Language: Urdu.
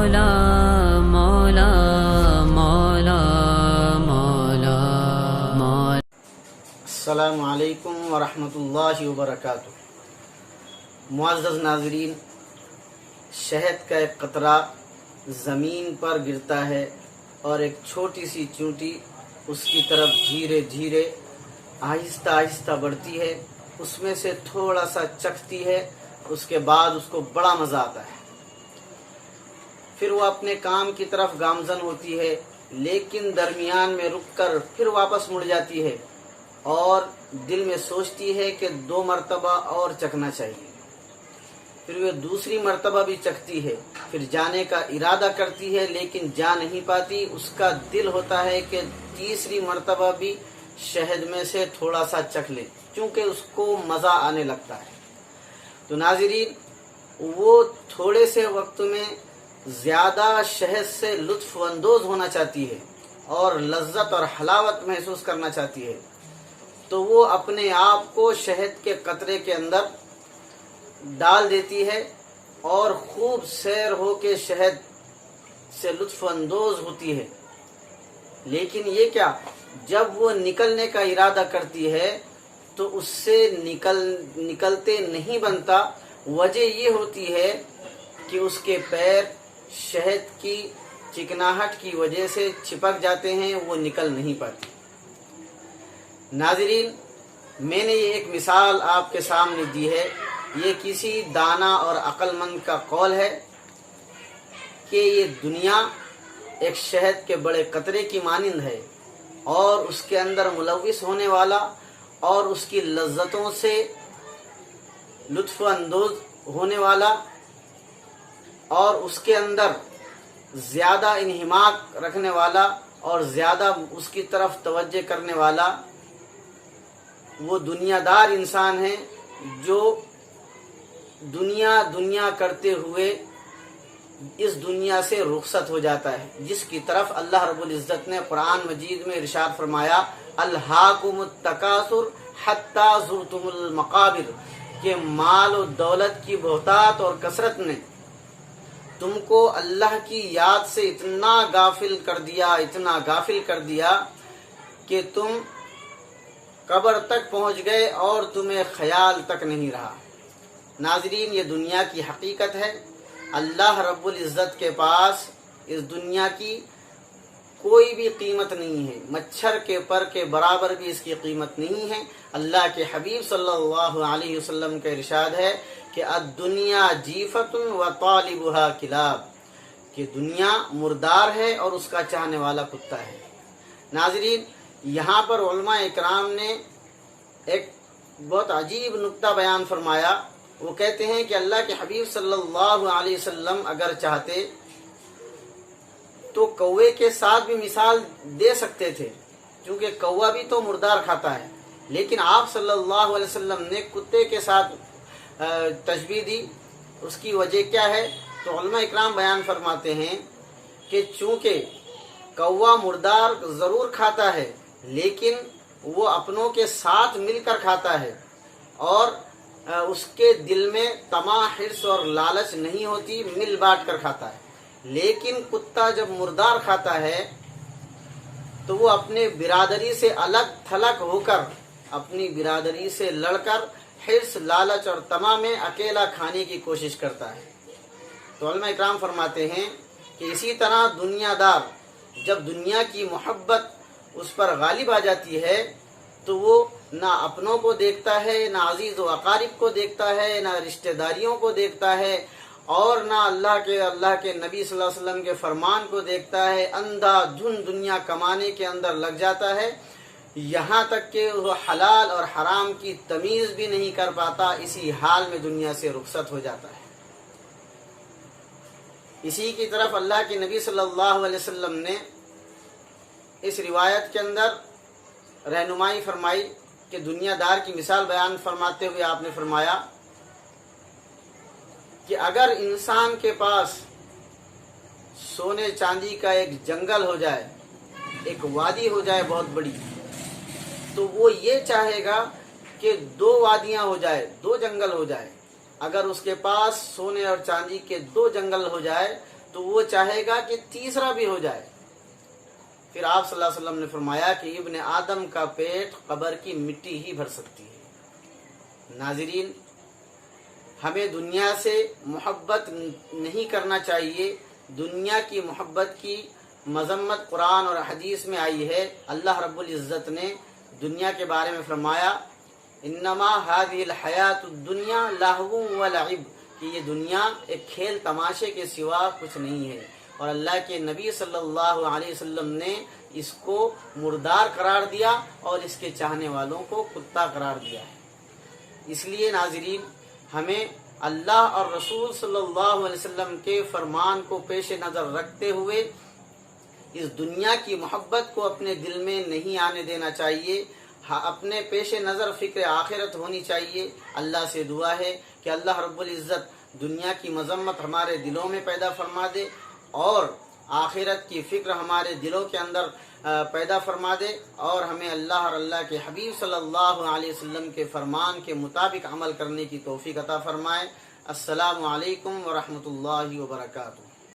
مولا مولا مولا مولا مولا۔ السلام علیکم ورحمۃ اللہ وبرکاتہ۔ معزز ناظرین، شہد کا ایک قطرہ زمین پر گرتا ہے اور ایک چھوٹی سی چونٹی اس کی طرف دھیرے دھیرے آہستہ آہستہ بڑھتی ہے، اس میں سے تھوڑا سا چکھتی ہے، اس کے بعد اس کو بڑا مزہ آتا ہے۔ پھر وہ اپنے کام کی طرف گامزن ہوتی ہے، لیکن درمیان میں رک کر پھر واپس مڑ جاتی ہے اور دل میں سوچتی ہے کہ 2 مرتبہ اور چکھنا چاہیے۔ پھر وہ دوسری مرتبہ بھی چکھتی ہے، پھر جانے کا ارادہ کرتی ہے لیکن جا نہیں پاتی۔ اس کا دل ہوتا ہے کہ تیسری مرتبہ بھی شہد میں سے تھوڑا سا چکھ لے، چونکہ اس کو مزہ آنے لگتا ہے۔ تو ناظرین، وہ تھوڑے سے وقت میں زیادہ شہد سے لطف اندوز ہونا چاہتی ہے اور لذت اور حلاوت محسوس کرنا چاہتی ہے، تو وہ اپنے آپ کو شہد کے قطرے کے اندر ڈال دیتی ہے اور خوب سیر ہو کے شہد سے لطف اندوز ہوتی ہے۔ لیکن یہ کیا، جب وہ نکلنے کا ارادہ کرتی ہے تو اس سے نکلتے نہیں بنتا۔ وجہ یہ ہوتی ہے کہ اس کے پیر شہد کی چکناہٹ کی وجہ سے چپک جاتے ہیں، وہ نکل نہیں پاتی۔ ناظرین، میں نے یہ ایک مثال آپ کے سامنے دی ہے، یہ کسی دانا اور عقل مند کا قول ہے کہ یہ دنیا ایک شہد کے بڑے قطرے کی مانند ہے اور اس کے اندر ملوث ہونے والا اور اس کی لذتوں سے لطف اندوز ہونے والا اور اس کے اندر زیادہ انہماک رکھنے والا اور زیادہ اس کی طرف توجہ کرنے والا وہ دنیا دار انسان ہے جو دنیا کرتے ہوئے اس دنیا سے رخصت ہو جاتا ہے، جس کی طرف اللہ رب العزت نے قرآن مجید میں ارشاد فرمایا، الہاکم التکاثر حتی زرتم المقابر، کہ مال و دولت کی بہتات اور کثرت نے تم کو اللہ کی یاد سے اتنا غافل کر دیا کہ تم قبر تک پہنچ گئے اور تمہیں خیال تک نہیں رہا۔ ناظرین، یہ دنیا کی حقیقت ہے۔ اللہ رب العزت کے پاس اس دنیا کی کوئی بھی قیمت نہیں ہے، مچھر کے پر کے برابر بھی اس کی قیمت نہیں ہے۔ اللہ کے حبیب صلی اللہ علیہ وسلم کا ارشاد ہے کہ الدنیا جیفت و طالبها کلاب، کہ دنیا مردار ہے اور اس کا چاہنے والا کتا ہے۔ ناظرین، یہاں پر علماء اکرام نے ایک بہت عجیب نکتہ بیان فرمایا۔ وہ کہتے ہیں کہ اللہ کے حبیب صلی اللہ علیہ وسلم اگر چاہتے تو کوے کے ساتھ بھی مثال دے سکتے تھے، کیونکہ کوا بھی تو مردار کھاتا ہے، لیکن آپ صلی اللہ علیہ وسلم نے کتے کے ساتھ تشبیہ دی۔ اس کی وجہ کیا ہے؟ تو علماء اکرام بیان فرماتے ہیں کہ چونکہ کوا مردار ضرور کھاتا ہے، لیکن وہ اپنوں کے ساتھ مل کر کھاتا ہے اور اس کے دل میں طمع، حرص اور لالچ نہیں ہوتی، مل بانٹ کر کھاتا ہے۔ لیکن کتا جب مردار کھاتا ہے تو وہ اپنے برادری سے الگ تھلگ ہو کر، اپنی برادری سے لڑ کر حرص، لالچ اور طمع میں اکیلا کھانے کی کوشش کرتا ہے۔ تو علماء اکرام فرماتے ہیں کہ اسی طرح دنیا دار جب دنیا کی محبت اس پر غالب آ جاتی ہے تو وہ نہ اپنوں کو دیکھتا ہے، نہ عزیز و اقارب کو دیکھتا ہے، نہ رشتہ داریوں کو دیکھتا ہے اور نہ اللہ کے نبی صلی اللہ علیہ وسلم کے فرمان کو دیکھتا ہے۔ اندھا دھند دنیا کمانے کے اندر لگ جاتا ہے، یہاں تک کہ وہ حلال اور حرام کی تمیز بھی نہیں کر پاتا۔ اسی حال میں دنیا سے رخصت ہو جاتا ہے۔ اسی کی طرف اللہ کے نبی صلی اللہ علیہ وسلم نے اس روایت کے اندر رہنمائی فرمائی کہ دنیا دار کی مثال بیان فرماتے ہوئے آپ نے فرمایا کہ اگر انسان کے پاس سونے چاندی کا ایک جنگل ہو جائے، ایک وادی ہو جائے بہت بڑی، تو وہ یہ چاہے گا کہ 2 وادیاں ہو جائے، 2 جنگل ہو جائے۔ اگر اس کے پاس سونے اور چاندی کے 2 جنگل ہو جائے تو وہ چاہے گا کہ تیسرا بھی ہو جائے۔ پھر آپ صلی اللہ علیہ وسلم نے فرمایا کہ ابن آدم کا پیٹ قبر کی مٹی ہی بھر سکتی ہے۔ ناظرین، ہمیں دنیا سے محبت نہیں کرنا چاہیے۔ دنیا کی محبت کی مذمت قرآن اور حدیث میں آئی ہے۔ اللہ رب العزت نے دنیا کے بارے میں فرمایا انما هذه الحیات الدنیا لہو ولعب، کہ یہ دنیا ایک کھیل تماشے کے سوا کچھ نہیں ہے، اور اللہ کے نبی صلی اللہ علیہ وسلم نے اس کو مردار قرار دیا اور اس کے چاہنے والوں کو کتا قرار دیا ہے۔ اس لیے ناظرین، ہمیں اللہ اور رسول صلی اللہ علیہ وسلم کے فرمان کو پیش نظر رکھتے ہوئے اس دنیا کی محبت کو اپنے دل میں نہیں آنے دینا چاہیے۔ اپنے پیش نظر فکر آخرت ہونی چاہیے۔ اللہ سے دعا ہے کہ اللہ رب العزت دنیا کی مذمت ہمارے دلوں میں پیدا فرما دے اور آخرت کی فکر ہمارے دلوں کے اندر پیدا فرما دے، اور ہمیں اللہ اور اللہ کے حبیب صلی اللہ علیہ وسلم کے فرمان کے مطابق عمل کرنے کی توفیق عطا فرمائے۔ السلام علیکم ورحمۃ اللہ وبرکاتہ۔